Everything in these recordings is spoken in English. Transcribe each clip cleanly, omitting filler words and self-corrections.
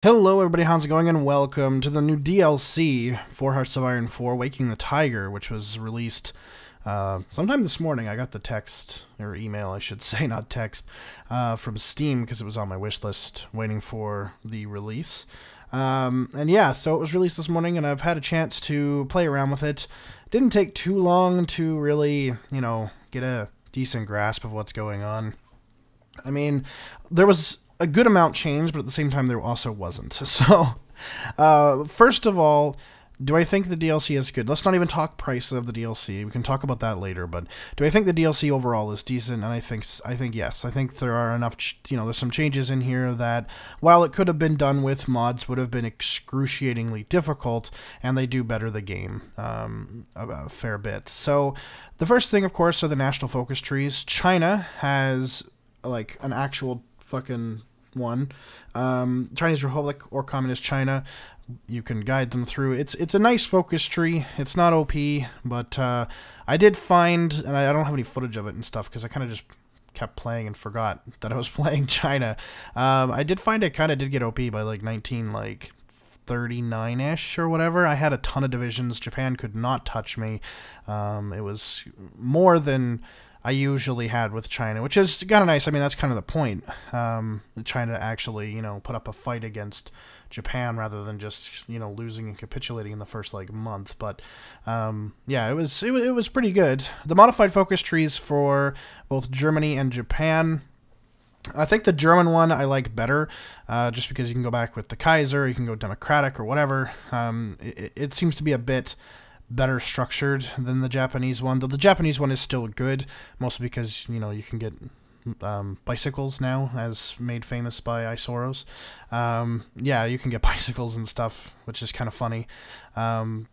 Hello everybody, how's it going, and welcome to the new DLC for Hearts of Iron 4, Waking the Tiger, which was released sometime this morning. I got the text, or email I should say, not text, from Steam because it was on my wish list waiting for the release. And yeah, so it was released this morning and I've had a chance to play around with it. Didn't take too long to really, get a decent grasp of what's going on. I mean, there was a good amount changed, but at the same time there also wasn't. So, first of all, do I think the DLC is good? Let's not even talk price of the DLC. We can talk about that later. But do I think the DLC overall is decent? And I think yes. I think there are enough. There's some changes in here that, while it could have been done with mods, would have been excruciatingly difficult, and they do better the game a fair bit. So, the first thing, of course, are the national focus trees. China has like an actual fucking one. Chinese Republic or Communist China, you can guide them through. It's a nice focus tree. It's not OP, but I did find, and I don't have any footage of it and stuff because I kind of just kept playing and forgot that I was playing China. I did find it kind of did get OP by like 39-ish or whatever. I had a ton of divisions. Japan could not touch me. It was more than I usually had with China, which is kind of nice. I mean, that's kind of the point. China actually, put up a fight against Japan rather than just, losing and capitulating in the first like month. But yeah, it was pretty good. The modified focus trees for both Germany and Japan, I think the German one I like better, just because you can go back with the Kaiser, you can go democratic or whatever. It seems to be a bit better structured than the Japanese one, though the Japanese one is still good, mostly because, you can get bicycles now, as made famous by Isoros. Yeah, you can get bicycles and stuff, which is kind of funny. But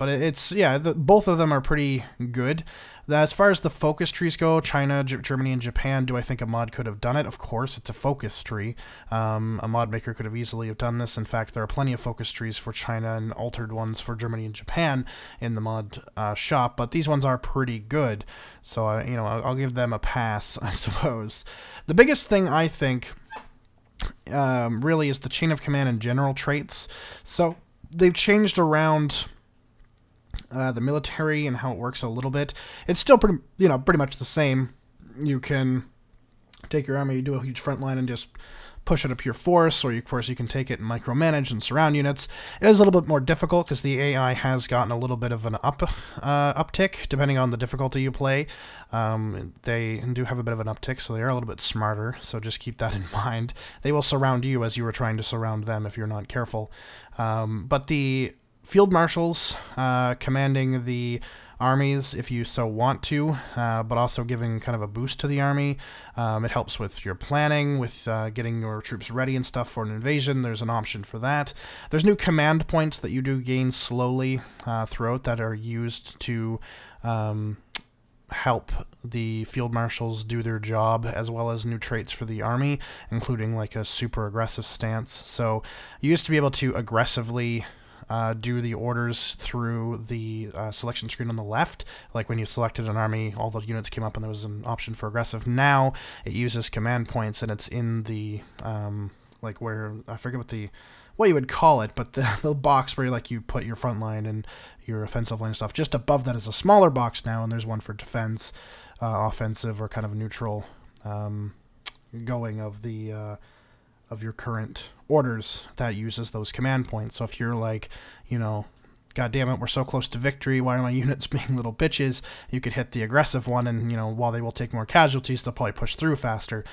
both of them are pretty good. As far as the focus trees go, China, Germany, and Japan, do I think a mod could have done it? Of course, it's a focus tree. A mod maker could have easily have done this. In fact, there are plenty of focus trees for China and altered ones for Germany and Japan in the mod shop, but these ones are pretty good. So, I'll give them a pass, I suppose. The biggest thing, I think, really is the chain of command and general traits. So, they've changed around the military and how it works a little bit. It's still pretty much the same. You can take your army, do a huge front line, and just push it up your force, or of course you can take it and micromanage and surround units. It is a little bit more difficult because the AI has gotten a little bit of an uptick depending on the difficulty you play. They do have a bit of an uptick, so they are a little bit smarter, so just keep that in mind. They will surround you as you are trying to surround them if you're not careful. But the field marshals commanding the armies if you so want to, but also giving kind of a boost to the army. It helps with your planning, with getting your troops ready and stuff for an invasion. There's an option for that. There's new command points that you do gain slowly throughout that are used to help the field marshals do their job, as well as new traits for the army, including like a super aggressive stance. So you used to be able to aggressively do the orders through the selection screen on the left. Like when you selected an army, all the units came up and there was an option for aggressive. Now it uses command points, and it's in the like where, I forget what you would call it, but the box where you put your front line and your offensive line and stuff. Just above that is a smaller box now, and there's one for defense, offensive, or kind of neutral going of the of your current orders that uses those command points. So if you're like, God damn it, we're so close to victory, why are my units being little bitches? You could hit the aggressive one, and, while they will take more casualties, they'll probably push through faster.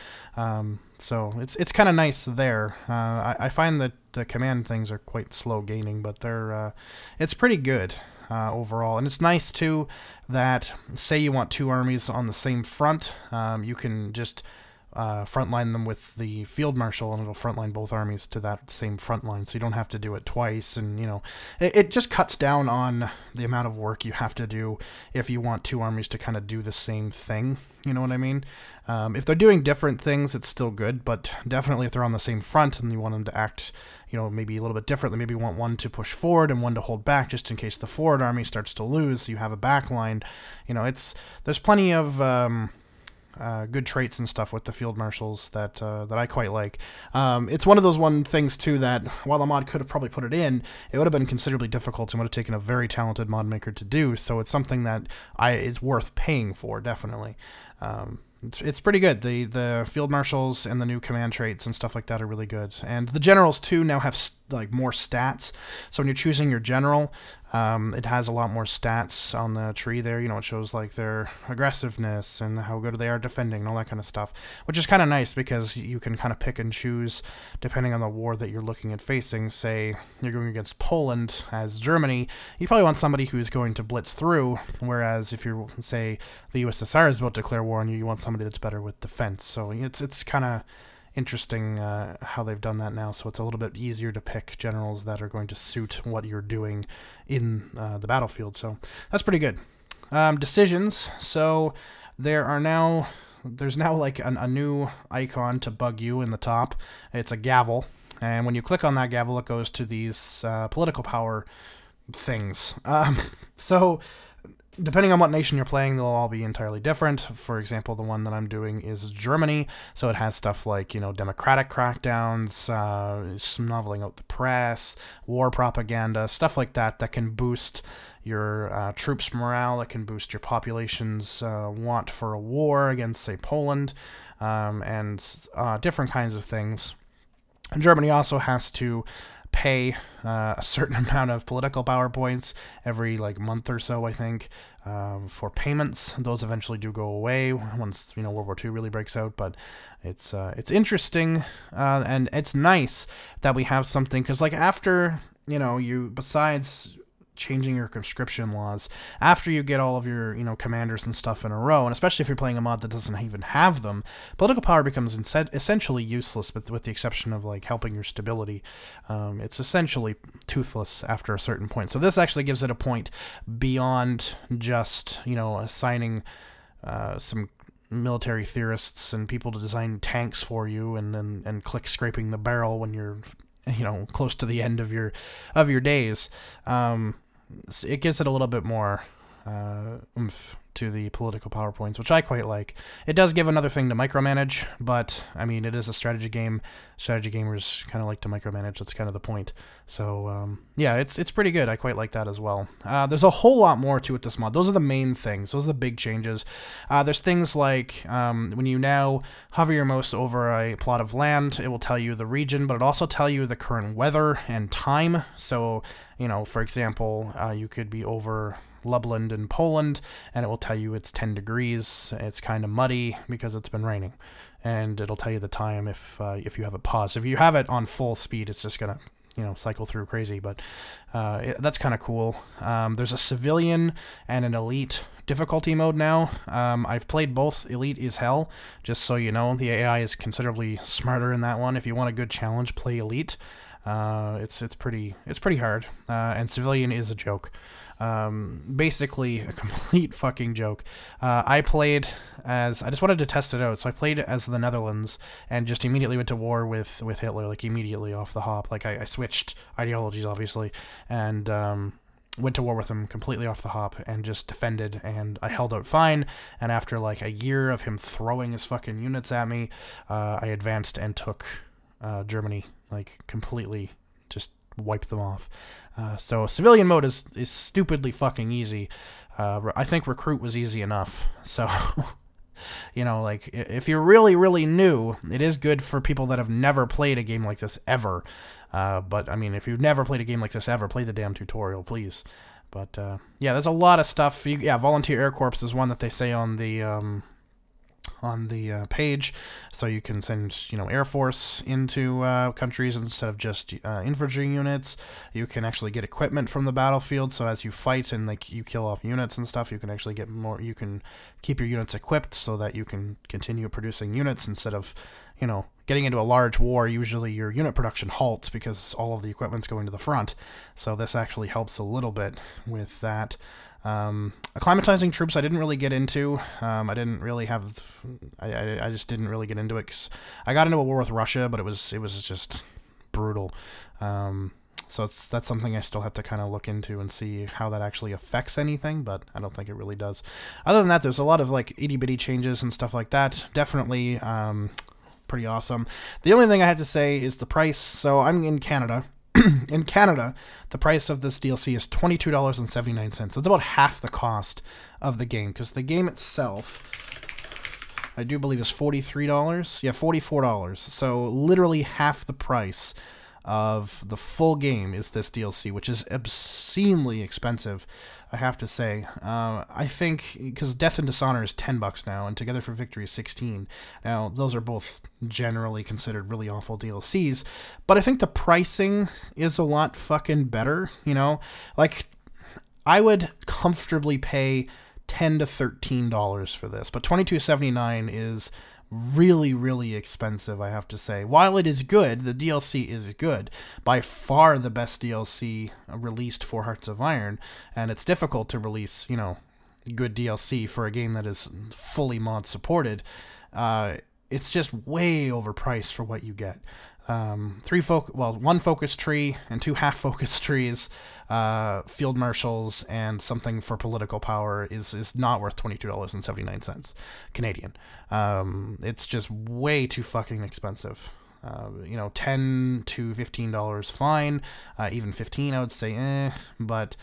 So it's kind of nice there. I find that the command things are quite slow gaining, but it's pretty good overall. And it's nice, too, that, say you want two armies on the same front, you can just frontline them with the field marshal, and it'll frontline both armies to that same front line, so you don't have to do it twice. And it just cuts down on the amount of work you have to do if you want two armies to kind of do the same thing. You know what I mean? If they're doing different things, it's still good, but definitely if they're on the same front and you want them to act, maybe a little bit differently, maybe you want one to push forward and one to hold back, just in case the forward army starts to lose, so you have a back line. There's plenty of good traits and stuff with the field marshals that I quite like. It's one of those things too that while the mod could have probably put it in, it would have been considerably difficult and would have taken a very talented mod maker to do. So it's something that is worth paying for, definitely. It's pretty good. The field marshals and the new command traits and stuff like that are really good. And the generals too now have like more stats. So when you're choosing your general, it has a lot more stats on the tree there. You know, it shows like their aggressiveness and how good they are defending and all that kind of stuff, which is kind of nice because you can kind of pick and choose depending on the war that you're looking at facing. Say you're going against Poland as Germany, you probably want somebody who's going to blitz through, whereas if you're, say, the USSR is about to declare war on you, you want somebody that's better with defense. So it's kind of interesting how they've done that now, so it's a little bit easier to pick generals that are going to suit what you're doing in the battlefield. So that's pretty good. Decisions. So there's now like a new icon to bug you in the top. It's a gavel, and when you click on that gavel, it goes to these political power things. So depending on what nation you're playing, they'll all be entirely different. For example, the one that I'm doing is Germany, so it has stuff like, you know, democratic crackdowns, snuffling out the press, war propaganda, stuff like that that can boost your troops' morale, that can boost your population's want for a war against, say, Poland, and different kinds of things. And Germany also has to pay a certain amount of political power points every like month or so, I think, for payments. Those eventually do go away once, you know, World War II really breaks out. But it's interesting, and it's nice that we have something, because like after, you know, besides changing your conscription laws, after you get all of your, you know, commanders and stuff in a row, and especially if you're playing a mod that doesn't even have them, political power becomes essentially useless, with the exception of like helping your stability. It's essentially toothless after a certain point. So this actually gives it a point beyond just, you know, assigning some military theorists and people to design tanks for you, and click scraping the barrel when you're, you know, close to the end of your days. It gives it a little bit more oomph to the political PowerPoints, which I quite like. It does give another thing to micromanage, but I mean, it is a strategy game. Strategy gamers kind of like to micromanage. That's kind of the point. So yeah, it's pretty good. I quite like that as well. There's a whole lot more to it, this mod. Those are the main things. Those are the big changes. There's things like when you now hover your mouse over a plot of land, it will tell you the region, but it also tell you the current weather and time. So, you know, for example, you could be over Lublin in Poland, and it will tell you it's 10 degrees. It's kind of muddy because it's been raining, and it'll tell you the time if you have it paused. If you have it on full speed, it's just gonna, you know, cycle through crazy. But that's kind of cool. There's a civilian and an elite difficulty mode now. I've played both. Elite is hell, just so you know. The AI is considerably smarter in that one. If you want a good challenge, play Elite. It's pretty hard, and civilian is a joke. Basically a complete fucking joke. I just wanted to test it out, so I played as the Netherlands and just immediately went to war with Hitler, like immediately off the hop. Like I switched ideologies, obviously, and went to war with him completely off the hop and just defended, and I held out fine. And after like a year of him throwing his fucking units at me, I advanced and took Germany, like completely just wiped them off. So civilian mode is stupidly fucking easy. I think recruit was easy enough. So, you know, like if you're really, really new, it is good for people that have never played a game like this ever. But I mean, if you've never played a game like this ever, play the damn tutorial, please. But yeah, there's a lot of stuff. Yeah, Volunteer Air Corps is one that they say on the page, so you can send, you know, Air Force into countries instead of just infantry units. You can actually get equipment from the battlefield, so as you fight and like you kill off units and stuff, you can actually get more. You can keep your units equipped so that you can continue producing units instead of, you know, getting into a large war. Usually your unit production halts because all of the equipment's going to the front, so this actually helps a little bit with that. Acclimatizing troops I didn't really get into. I didn't really have, I just didn't really get into it because I got into a war with Russia, but it was just brutal. So that's something I still have to kind of look into and see how that actually affects anything, but I don't think it really does. Other than that, there's a lot of like itty bitty changes and stuff like that. Definitely pretty awesome. The only thing I have to say is the price. So I'm in Canada. In Canada, the price of this DLC is $22.79. That's about half the cost of the game, because the game itself, I do believe, is $43. Yeah, $44. So literally half the price of the full game is this DLC, which is obscenely expensive, I have to say. I think because Death and Dishonor is $10 now, and Together for Victory is $16. Now, those are both generally considered really awful DLCs, but I think the pricing is a lot fucking better, you know? Like, I would comfortably pay $10 to $13 for this, but $22.79 is really, really expensive, I have to say. While it is good, the DLC is good. By far the best DLC released for Hearts of Iron, and it's difficult to release, you know, good DLC for a game that is fully mod supported. It's just way overpriced for what you get. One focus tree and 2 half focus trees, field marshals, and something for political power is not worth $22.79 Canadian. It's just way too fucking expensive. You know, $10 to $15 fine, even $15 I would say but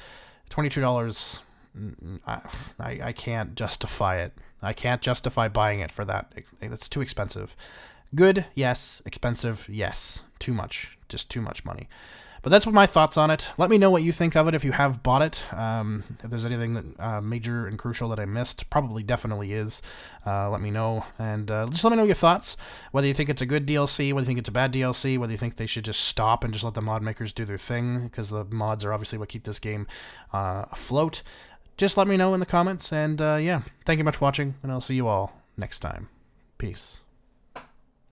$22, I can't justify it. I can't justify buying it for that. It's too expensive. Good, yes. Expensive, yes. Too much. Just too much money. But that's what my thoughts on it. Let me know what you think of it if you have bought it. If there's anything that major and crucial that I missed, probably definitely is. Let me know. And just let me know your thoughts. Whether you think it's a good DLC, whether you think it's a bad DLC, whether you think they should just stop and just let the mod makers do their thing, because the mods are obviously what keep this game afloat. Just let me know in the comments. And yeah, thank you much for watching, and I'll see you all next time. Peace.